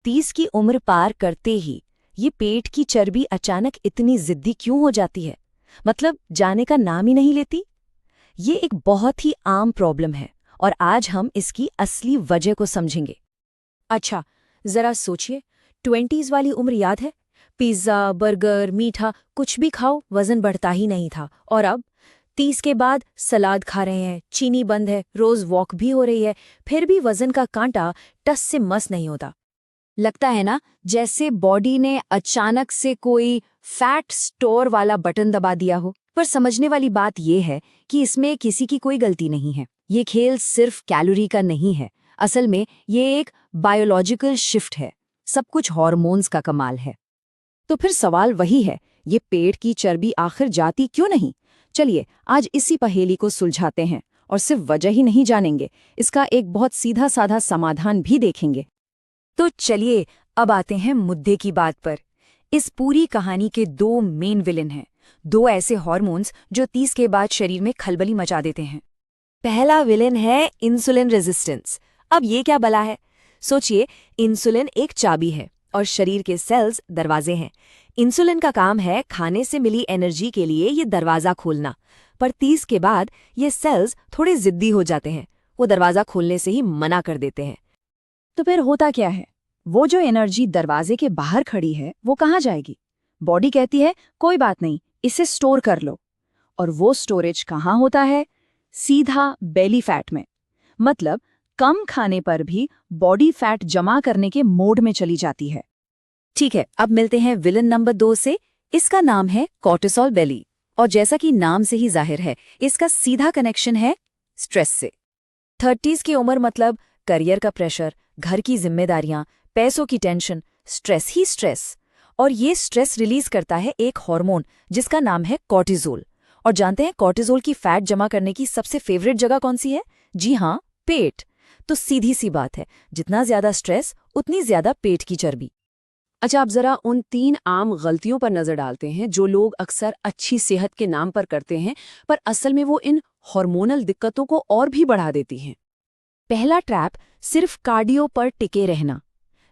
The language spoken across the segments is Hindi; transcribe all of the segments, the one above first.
30 की उम्र पार करते ही ये पेट की चर्बी अचानक इतनी जिद्दी क्यों हो जाती है? मतलब जाने का नाम ही नहीं लेती। ये एक बहुत ही आम प्रॉब्लम है और आज हम इसकी असली वजह को समझेंगे। अच्छा, जरा सोचिए, 20s वाली उम्र याद है? पिज्जा, बर्गर, मीठा कुछ भी खाओ वजन बढ़ता ही नहीं था। और अब 30 के बाद सलाद खा रहे हैं, चीनी बंद है, रोज वॉक भी हो रही है, फिर भी वजन का कांटा टस से मस नहीं होता। लगता है ना जैसे बॉडी ने अचानक से कोई फैट स्टोर वाला बटन दबा दिया हो। पर समझने वाली बात यह है कि इसमें किसी की कोई गलती नहीं है। ये खेल सिर्फ कैलोरी का नहीं है, असल में ये एक बायोलॉजिकल शिफ्ट है। सब कुछ हार्मोन्स का कमाल है। तो फिर सवाल वही है, ये पेट की चर्बी आखिर जाती क्यों नहीं? चलिए आज इसी पहेली को सुलझाते हैं और सिर्फ वजह ही नहीं जानेंगे, इसका एक बहुत सीधा साधा समाधान भी देखेंगे। तो चलिए अब आते हैं मुद्दे की बात पर। इस पूरी कहानी के दो मेन विलेन हैं, दो ऐसे हार्मोन्स जो 30 के बाद शरीर में खलबली मचा देते हैं। पहला विलेन है इंसुलिन रेजिस्टेंस। अब ये क्या बला है? सोचिए, इंसुलिन एक चाबी है और शरीर के सेल्स दरवाजे हैं। इंसुलिन का काम है खाने से मिली एनर्जी के लिए ये दरवाज़ा खोलना। पर 30 के बाद ये सेल्स थोड़े जिद्दी हो जाते हैं, वो दरवाज़ा खोलने से ही मना कर देते हैं। तो फिर होता क्या है? वो जो एनर्जी दरवाजे के बाहर खड़ी है वो कहाँ जाएगी? बॉडी कहती है कोई बात नहीं, इसे स्टोर कर लो। और वो स्टोरेज कहाँ होता है? सीधा बेली फैट में। मतलब कम खाने पर भी बॉडी फैट जमा करने के मोड में चली जाती है। ठीक है, अब मिलते हैं विलन नंबर 2 से। इसका नाम है कॉर्टिसोल बेली। और जैसा कि नाम से ही जाहिर है, इसका सीधा कनेक्शन है स्ट्रेस से। 30s की उम्र मतलब करियर का प्रेशर, घर की जिम्मेदारियां, पैसों की टेंशन, स्ट्रेस ही स्ट्रेस। और ये स्ट्रेस रिलीज करता है एक हार्मोन जिसका नाम है कॉर्टिसोल। और जानते हैं कॉर्टिसोल की फैट जमा करने की सबसे फेवरेट जगह कौन सी है? जी हाँ, पेट। तो सीधी सी बात है, जितना ज्यादा स्ट्रेस उतनी ज्यादा पेट की चर्बी। अच्छा, आप जरा उन 3 आम गलतियों पर नजर डालते हैं जो लोग अक्सर अच्छी सेहत के नाम पर करते हैं, पर असल में वो इन हार्मोनल दिक्कतों को और भी बढ़ा देती हैं। पहला ट्रैप, सिर्फ कार्डियो पर टिके रहना।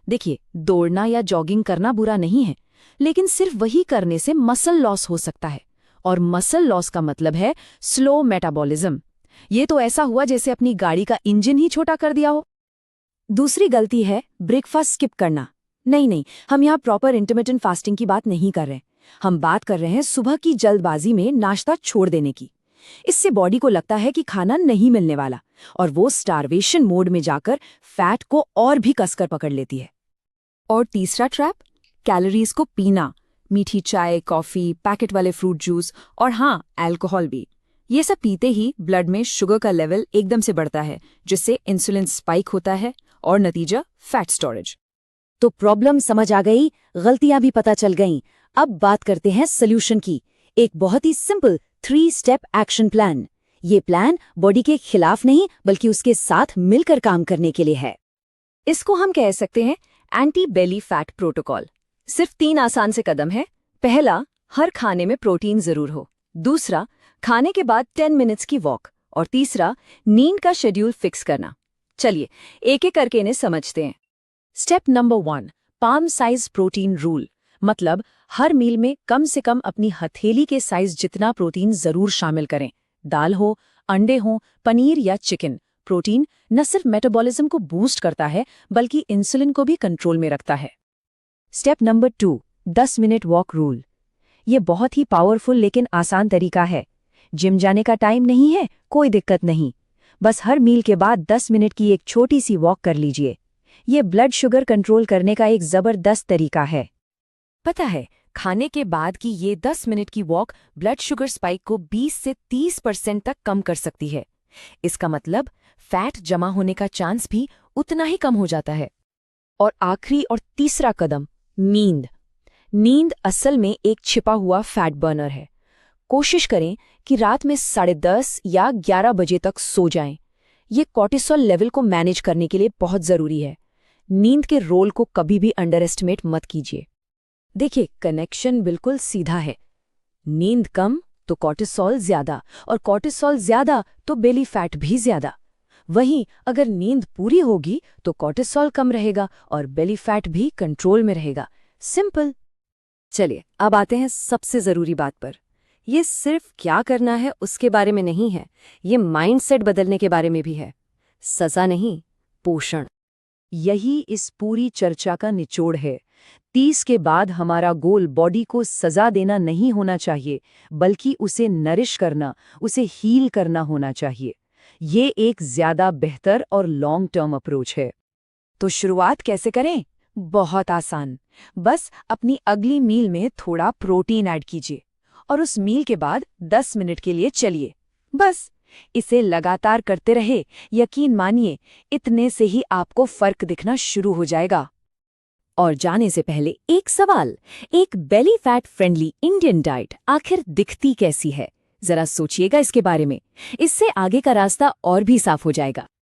देखिए, दौड़ना या जॉगिंग करना बुरा नहीं है, लेकिन सिर्फ वही करने से मसल लॉस हो सकता है। और मसल लॉस का मतलब है स्लो मेटाबॉलिज्म। ये तो ऐसा हुआ जैसे अपनी गाड़ी का इंजन ही छोटा कर दिया हो। दूसरी गलती है ब्रेकफास्ट स्किप करना। नहीं, हम यहाँ प्रॉपर इंटरमिटेंट फास्टिंग की बात नहीं कर रहे। हम बात कर रहे हैं सुबह की जल्दबाजी में नाश्ता छोड़ देने की। इससे बॉडी को लगता है कि खाना नहीं मिलने वाला और वो स्टारवेशन मोड में जाकर फैट को और भी कसकर पकड़ लेती है। और तीसरा ट्रैप, कैलोरीज को पीना। मीठी चाय, कॉफी, पैकेट वाले फ्रूट जूस और हाँ, अल्कोहल भी। ये सब पीते ही ब्लड में शुगर का लेवल एकदम से बढ़ता है, जिससे इंसुलिन स्पाइक होता है और नतीजा फैट स्टोरेज। तो प्रॉब्लम समझ आ गई, गलतियां भी पता चल गईं। अब बात करते हैं सोल्यूशन की। एक बहुत ही सिंपल 3 स्टेप एक्शन प्लान। ये प्लान बॉडी के खिलाफ नहीं बल्कि उसके साथ मिलकर काम करने के लिए है। इसको हम कह सकते हैं एंटी बेली फैट प्रोटोकॉल। सिर्फ 3 आसान से कदम है। पहला, हर खाने में प्रोटीन जरूर हो। दूसरा, खाने के बाद 10 मिनट्स की वॉक। और तीसरा, नींद का शेड्यूल फिक्स करना। चलिए एक एक करके इन्हें समझते हैं। Step number 1, palm size protein rule. मतलब हर मील में कम से कम अपनी हथेली के साइज जितना प्रोटीन जरूर शामिल करें। दाल हो, अंडे हो, पनीर या चिकन। प्रोटीन न सिर्फ मेटाबॉलिज्म को बूस्ट करता है बल्कि इंसुलिन को भी कंट्रोल में रखता है। Step number 2, 10 minute walk rule. ये बहुत ही पावरफुल लेकिन आसान तरीका है। जिम जाने का टाइम नहीं है, कोई दिक्कत नहीं। बस हर मील के बाद 10 मिनट की एक छोटी सी वॉक कर लीजिए। ये ब्लड शुगर कंट्रोल करने का एक जबरदस्त तरीका है। पता है, खाने के बाद की ये 10 मिनट की वॉक ब्लड शुगर स्पाइक को 20 से 30% तक कम कर सकती है। इसका मतलब फैट जमा होने का चांस भी उतना ही कम हो जाता है। और आखिरी और तीसरा कदम, नींद। नींद असल में एक छिपा हुआ फैट बर्नर है। कोशिश करें कि रात में 10:30 या 11 बजे तक सो जाएं। ये कॉर्टिसोल लेवल को मैनेज करने के लिए बहुत जरूरी है। नींद के रोल को कभी भी अंडर एस्टिमेट मत कीजिए। देखिए, कनेक्शन बिल्कुल सीधा है। नींद कम तो कॉर्टिसोल ज्यादा, और कॉर्टिसोल ज्यादा तो बेली फैट भी ज्यादा। वहीं अगर नींद पूरी होगी तो कॉर्टिसोल कम रहेगा और बेली फैट भी कंट्रोल में रहेगा। सिंपल। चलिए अब आते हैं सबसे ज़रूरी बात पर। ये सिर्फ क्या करना है उसके बारे में नहीं है, ये माइंडसेट बदलने के बारे में भी है। सज़ा नहीं, पोषण। यही इस पूरी चर्चा का निचोड़ है। 30 के बाद हमारा गोल बॉडी को सजा देना नहीं होना चाहिए, बल्कि उसे नरिश करना, उसे हील करना होना चाहिए। ये एक ज्यादा बेहतर और लॉन्ग टर्म अप्रोच है। तो शुरुआत कैसे करें? बहुत आसान। बस अपनी अगली मील में थोड़ा प्रोटीन ऐड कीजिए और उस मील के बाद 10 मिनट के लिए चलिए। बस इसे लगातार करते रहे, यकीन मानिए इतने से ही आपको फर्क दिखना शुरू हो जाएगा। और जाने से पहले एक सवाल, एक belly fat friendly Indian diet आखिर दिखती कैसी है? जरा सोचिएगा इसके बारे में, इससे आगे का रास्ता और भी साफ हो जाएगा।